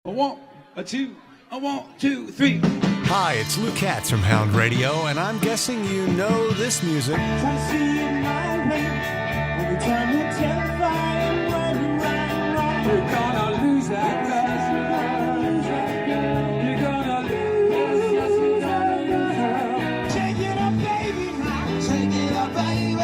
A one, a two, a one, two, three. Hi, it's Lou Katz from Hound Radio, and I'm guessing you know this music. You're gonna lose that girl. You're gonna lose. Yes, you're gonna lose. Take it up, baby, now. Take it up, baby.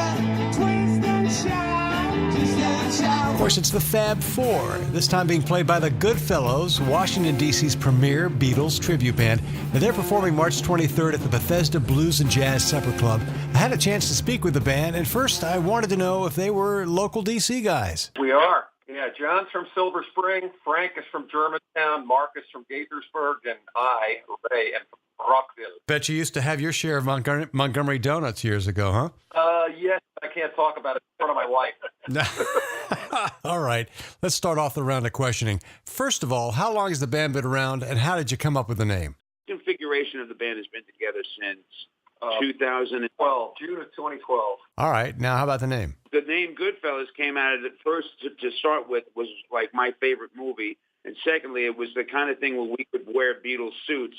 Twist and shout. Twist and shout. Of course, it's the Fab Four, this time being played by the GOODFELLAS, Washington, D.C.'s premier Beatles tribute band. Now, they're performing March 23rd at the Bethesda Blues and Jazz Supperclub. I had a chance to speak with the band, and first I wanted to know if they were local D.C. guys. We are. Yeah, John's from Silver Spring, Frank is from Germantown, Mark is from Gaithersburg, and I, Ray, am from Rockville. Bet you used to have your share of Montgomery donuts years ago, huh? Yes, I can't talk about it in front of my wife. All right, let's start off the round of questioning. First of all, how long has the band been around, and how did you come up with the name? Configuration of the band has been together since 2012. June of 2012. All right, now how about the name? The name Goodfellas came out of it first to start with was like my favorite movie. And secondly, it was the kind of thing where we could wear Beatles suits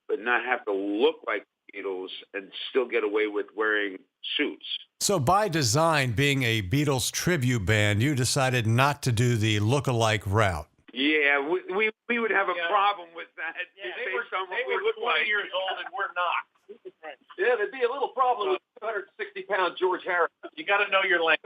but not have to look like Beatles and still get away with wearing suits. So by design, being a Beatles tribute band, you decided not to do the look-alike route. Yeah, we would have a problem with that. Yeah, based on what they we were look 20 like. years old and we're not. Yeah, there'd be a little problem with 260-pound George Harrison. You got to know your lane.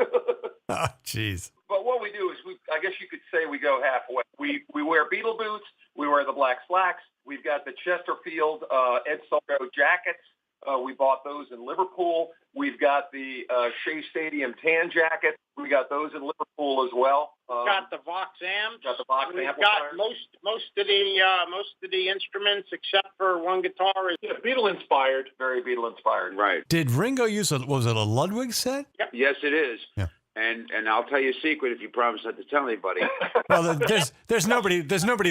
Oh, jeez. But what we do is, I guess you could say we go halfway. We wear Beatle boots. We wear the black slacks. We've got the Chesterfield Ed Sullivan jackets. We bought those in Liverpool. We've got the Shea Stadium tan jacket. We got those in Liverpool as well. Got the Vox amps. Got the Vox We've amplifiers. got most of the instruments except for one guitar. Yeah, Beatle inspired. Very Beatle inspired. Right. Did Ringo use was it a Ludwig set? Yes, it is. Yeah. And I'll tell you a secret if you promise not to tell anybody. Well, there's nobody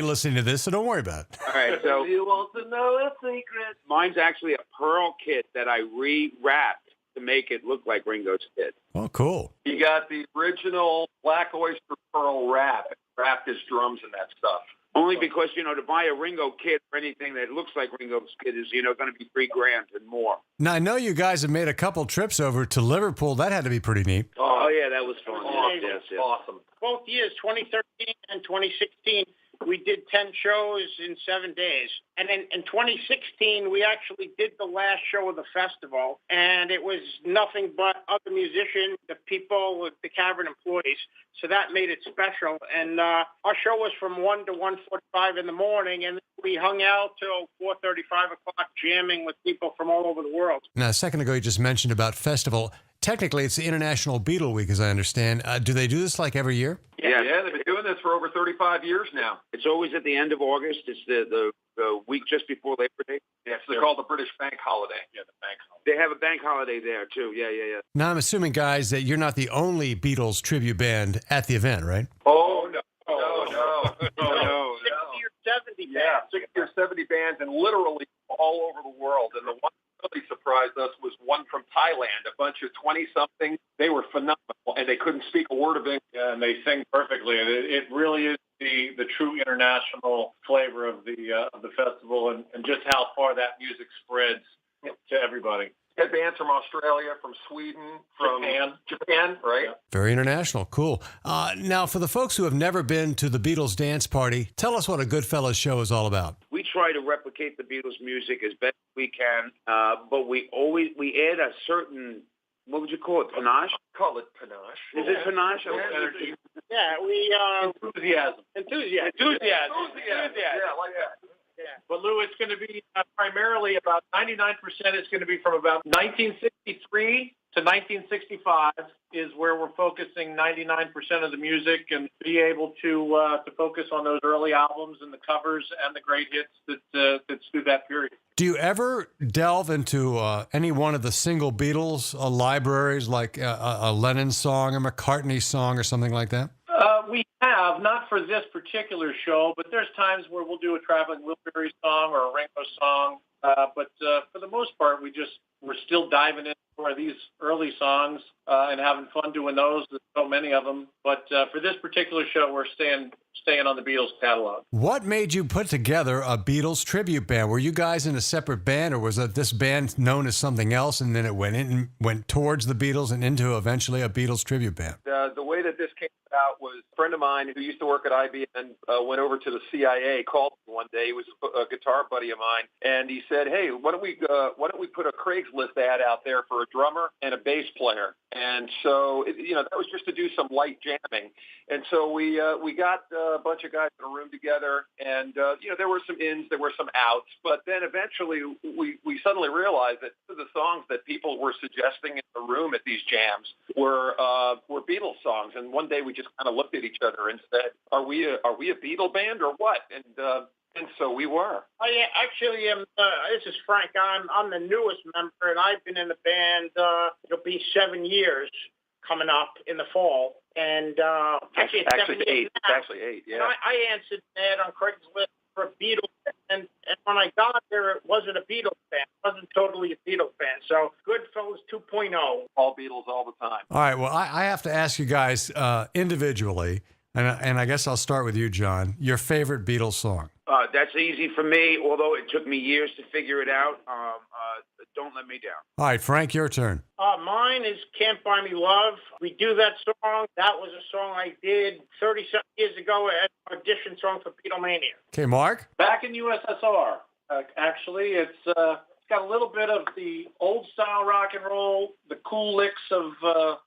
listening to this, so don't worry about it. All right, so You want to know a secret? mine's actually a pearl kit that I rewrapped to make it look like Ringo's kit. Oh, cool. You got the original Black Oyster Pearl wrap. Wrapped his drums and that stuff. Only because, to buy a Ringo kit or anything that looks like Ringo's kit is, going to be $3,000 and more. Now, I know you guys have made a couple trips over to Liverpool. That had to be pretty neat. Oh, yeah, that was fun. Awesome. Yes, yes. Awesome. Both years, 2013 and 2016, we did 10 shows in 7 days. And in 2016, we actually did the last show of the festival, and it was nothing but other musicians, the people, the Cavern employees. So that made it special. And our show was from 1 to 1:45 in the morning, and we hung out till 4:35 o'clock jamming with people from all over the world. Now, a second ago, you just mentioned about festival. Technically, it's the International Beatle Week, as I understand. Do they do this like every year? Yeah. Yeah, they've been doing this for over 35 years now. It's always at the end of August. It's the week just before Labor Day. Yes, they're called the British Bank Holiday. Yeah, the bank holiday. They have a bank holiday there, too. Yeah. Now, I'm assuming, guys, that you're not the only Beatles tribute band at the event, right? Oh, no. No. 60 or 70 Yeah, bands. 60 or 70 bands and literally all over the world. And the one that really surprised us was one from Thailand, a bunch of 20-somethings. They were phenomenal, and they couldn't speak a word of English. Yeah, and they sing perfectly. And it really is the true international flavor of the festival and just how far that music spreads to everybody. Had bands from Australia, from Sweden, from Japan, right? Yeah. Very international. Cool. Now, for the folks who have never been to the Beatles dance party, tell us what a Goodfellas show is all about. We try to replicate the Beatles' music as best we can, but we add a certain, what would you call it, panache? Call it panache. Is it panache? Yeah. Yeah, we Enthusiasm. enthusiasm. Yeah, like that. Yeah. But Lou, it's going to be primarily about 99%. It's going to be from about 1963 to 1965 is where we're focusing 99% of the music, and be able to focus on those early albums and the covers and the great hits that's through that period. Do you ever delve into any one of the single Beatles libraries, like a Lennon song, a McCartney song, or something like that? We have, not for this particular show, but there's times where we'll do a Traveling Wilburys song or a Ringo song. But for the most part, we're still diving into these early songs and having fun doing those. There's so many of them. But for this particular show, we're staying on the Beatles catalog. What made you put together a Beatles tribute band? Were you guys in a separate band, or was this band known as something else, and then it went towards the Beatles and into eventually a Beatles tribute band? The way that this came about was a friend of mine who used to work at IBM went over to the CIA, called me one day. He was a guitar buddy of mine, and he said, "Hey, why don't we put a Craigslist ad out there for a drummer and a bass player?" And so, that was just to do some light jamming. And so we got a bunch of guys in a room together, and there were some ins, there were some outs, but then eventually we suddenly realized that the songs that people were suggesting in the room at these jams were Beatles songs. And one day we just kind of looked at each other and said, "Are we a Beatle band or what?" And so we were. I actually am. This is Frank. I'm the newest member, and I've been in the band. It'll be 7 years coming up in the fall. And actually, it's 7 years now. It's actually 8. Yeah. And I answered that on Craigslist for a Beatles, and when I got there, it wasn't a Beatles band. It wasn't totally a Beatles band. So Goodfellas 2.0. All Beatles all the time. All right. Well, I have to ask you guys individually, and I guess I'll start with you, John. Your favorite Beatles song? That's easy for me, although it took me years to figure it out. Don't Let Me Down. All right, Frank, your turn. Mine is Can't Buy Me Love. We do that song. That was a song I did 30-something years ago as an audition song for Beatlemania. Okay, Mark? Back in USSR, actually, it's got a little bit of the old-style rock and roll, the cool licks of the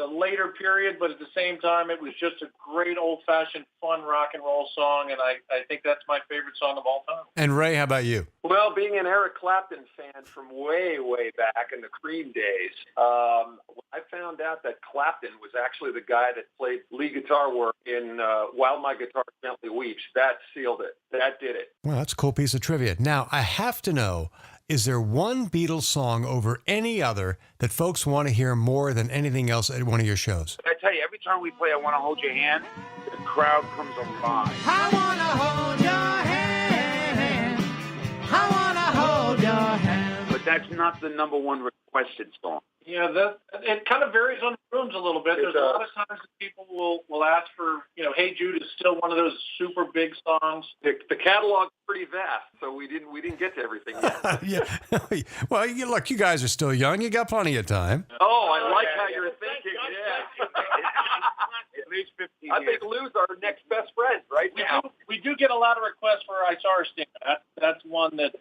later period, but at the same time, it was just a great old-fashioned, fun rock and roll song, and I think that's my favorite song of all time. And Ray, how about you? Well, being an Eric Clapton fan from way, way back in the Cream days, I found out that Clapton was actually the guy that played lead guitar work in While My Guitar Gently Weeps. That sealed it. That did it. Well, that's a cool piece of trivia. Now, I have to know, is there one Beatles song over any other that folks want to hear more than anything else at one of your shows? I tell you, every time we play I Want to Hold Your Hand, the crowd comes alive. I wanna hold your hand. I wanna hold your hand. But that's not the number one requested song. Yeah, it kind of varies on the rooms a little bit. There's a lot of times that people will ask for, Hey Jude is still one of those super big songs. The catalog's pretty vast, so we didn't get to everything yet. Yeah. Well, look, you guys are still young. You got plenty of time. Oh, I like how you're thinking. Yeah. At least 15 I years. think Lou's our next best friend right now. We do get a lot of requests for I Saw Her Stand. That's one that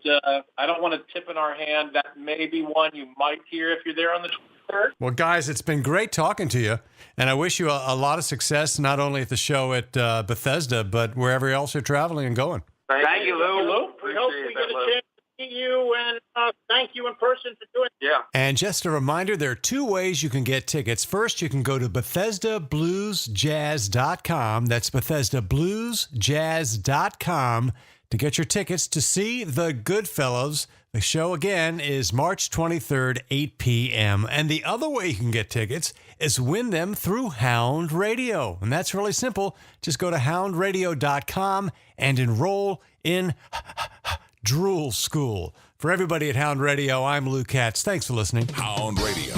I don't want to tip in our hand. That may be one you might hear if you're there on the 23rd. Well, guys, it's been great talking to you, and I wish you a lot of success, not only at the show at Bethesda, but wherever else you're traveling and going. Thank you, Lou. We hope we get a chance to see you, and thank you in person for doing it. Yeah. And just a reminder, there are 2 ways you can get tickets. First, you can go to bethesdabluesjazz.com. That's bethesdabluesjazz.com to get your tickets to see the Goodfellas. The show, again, is March 23rd, 8 p.m. And the other way you can get tickets is win them through Hound Radio. And that's really simple. Just go to houndradio.com and enroll in Drool School. For everybody at Hound Radio, I'm Lou Katz. Thanks for listening. Hound Radio.